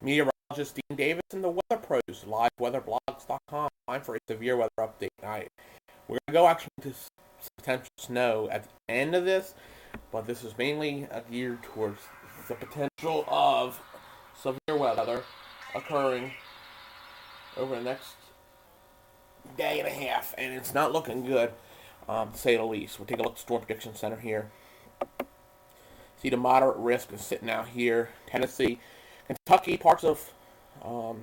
Meteorologist Dean Davis and the Weather Pros, liveweatherblogs.com. Time for a severe weather update tonight. We're going to go actually into potential snow at the end of this, but this is mainly geared towards the potential of severe weather occurring over the next day and a half, and it's not looking good, to say the least. We'll take a look at the Storm Prediction Center here. See the moderate risk is sitting out here. Tennessee, Kentucky, parts of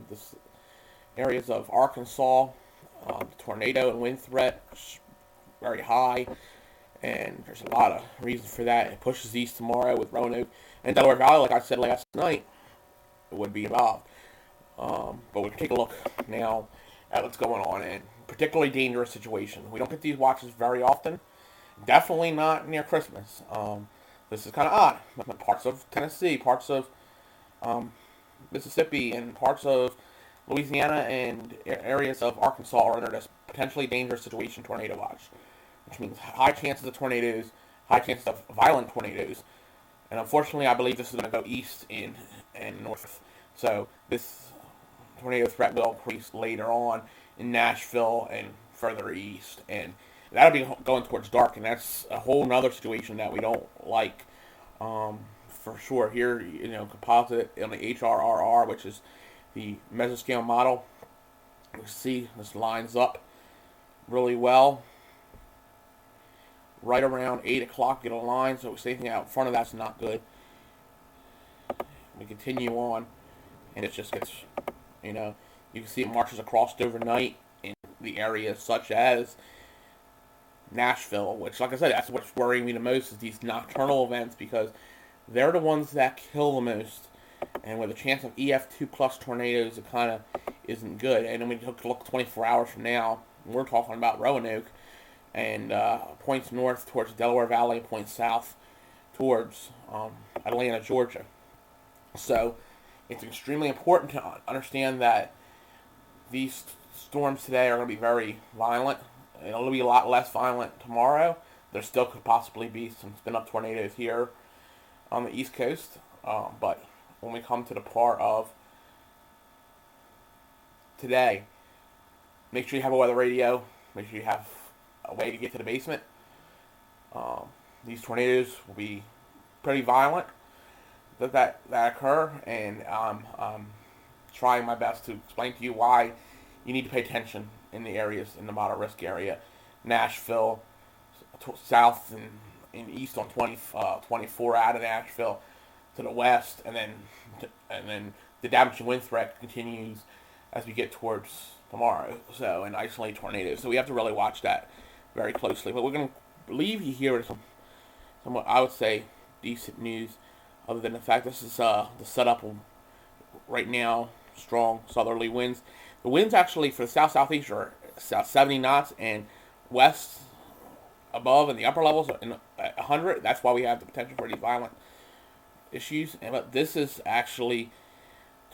this areas of Arkansas, tornado and wind threat very high, and there's a lot of reasons for that. It pushes east tomorrow with Roanoke and Delaware Valley, like I said last night, it would be involved. But we'll take a look now at what's going on, and particularly dangerous situation. We don't get these watches very often. Definitely not near Christmas. This is kind of odd. Parts of Tennessee, parts of Mississippi, and parts of Louisiana and areas of Arkansas are under this potentially dangerous situation tornado watch, which means high chances of tornadoes, high chances of violent tornadoes. And unfortunately, I believe this is going to go east and north. So this tornado threat will increase later on in Nashville and further east. And that'll be going towards dark, and that's a whole nother situation that we don't like. For sure, here, composite on the HRRR, which is the mesoscale model. You see this lines up really well. Right around 8 o'clock, get a line, so anything out in front of that's not good. We continue on, and it just gets, you can see it marches across overnight in the areas such as Nashville, which, like I said, that's what's worrying me the most is these nocturnal events, because they're the ones that kill the most. And with a chance of EF2 plus tornadoes, it kind of isn't good. And then we took a look 24 hours from now, we're talking about Roanoke, and points north towards Delaware Valley, points south towards Atlanta, Georgia. So it's extremely important to understand that these storms today are going to be very violent. It'll be a lot less violent tomorrow. There still could possibly be some spin-up tornadoes here on the East Coast. But when we come to the part of today, make sure you have a weather radio. Make sure you have a way to get to the basement. These tornadoes will be pretty violent that occur, and I'm trying my best to explain to you why you need to pay attention in the areas in the moderate risk area. Nashville, south and east on 24 out of Nashville to the west, and then the damaging wind threat continues as we get towards tomorrow. So, and isolated tornadoes. So we have to really watch that very closely. But we're going to leave you here with somewhat, I would say, decent news, other than the fact this is the setup right now. Strong southerly winds. The winds actually for the south-southeast are 70 knots, and west above in the upper levels are 100. That's why we have the potential for these violent issues. But this is actually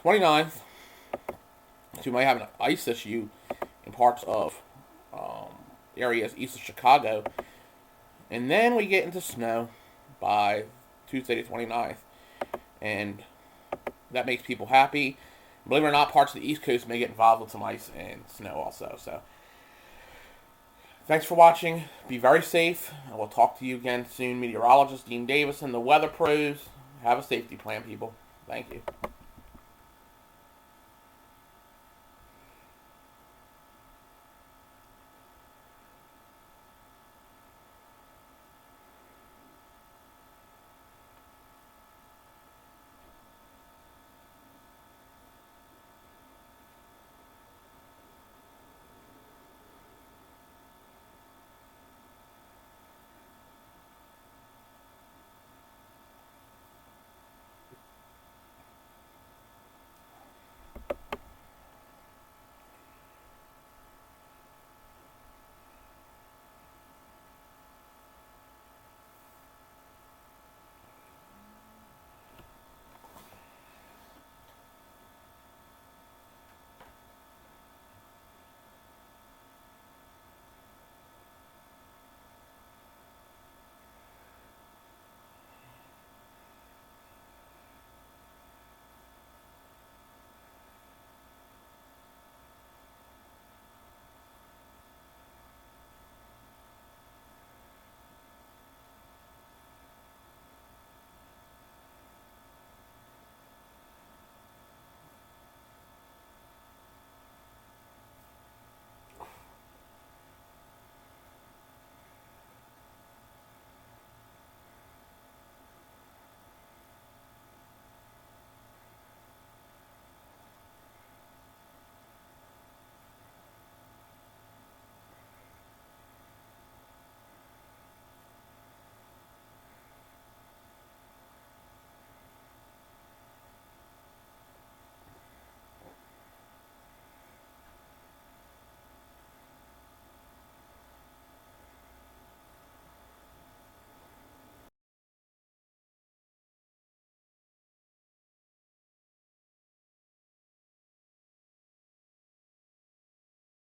29th. So you might have an ice issue in parts of areas east of Chicago. And then we get into snow by Tuesday the 29th. And that makes people happy. Believe it or not, parts of the East Coast may get involved with some ice and snow also. So, thanks for watching. Be very safe. And we'll talk to you again soon. Meteorologist Dean Davis and the Weather Pros. Have a safety plan, people. Thank you.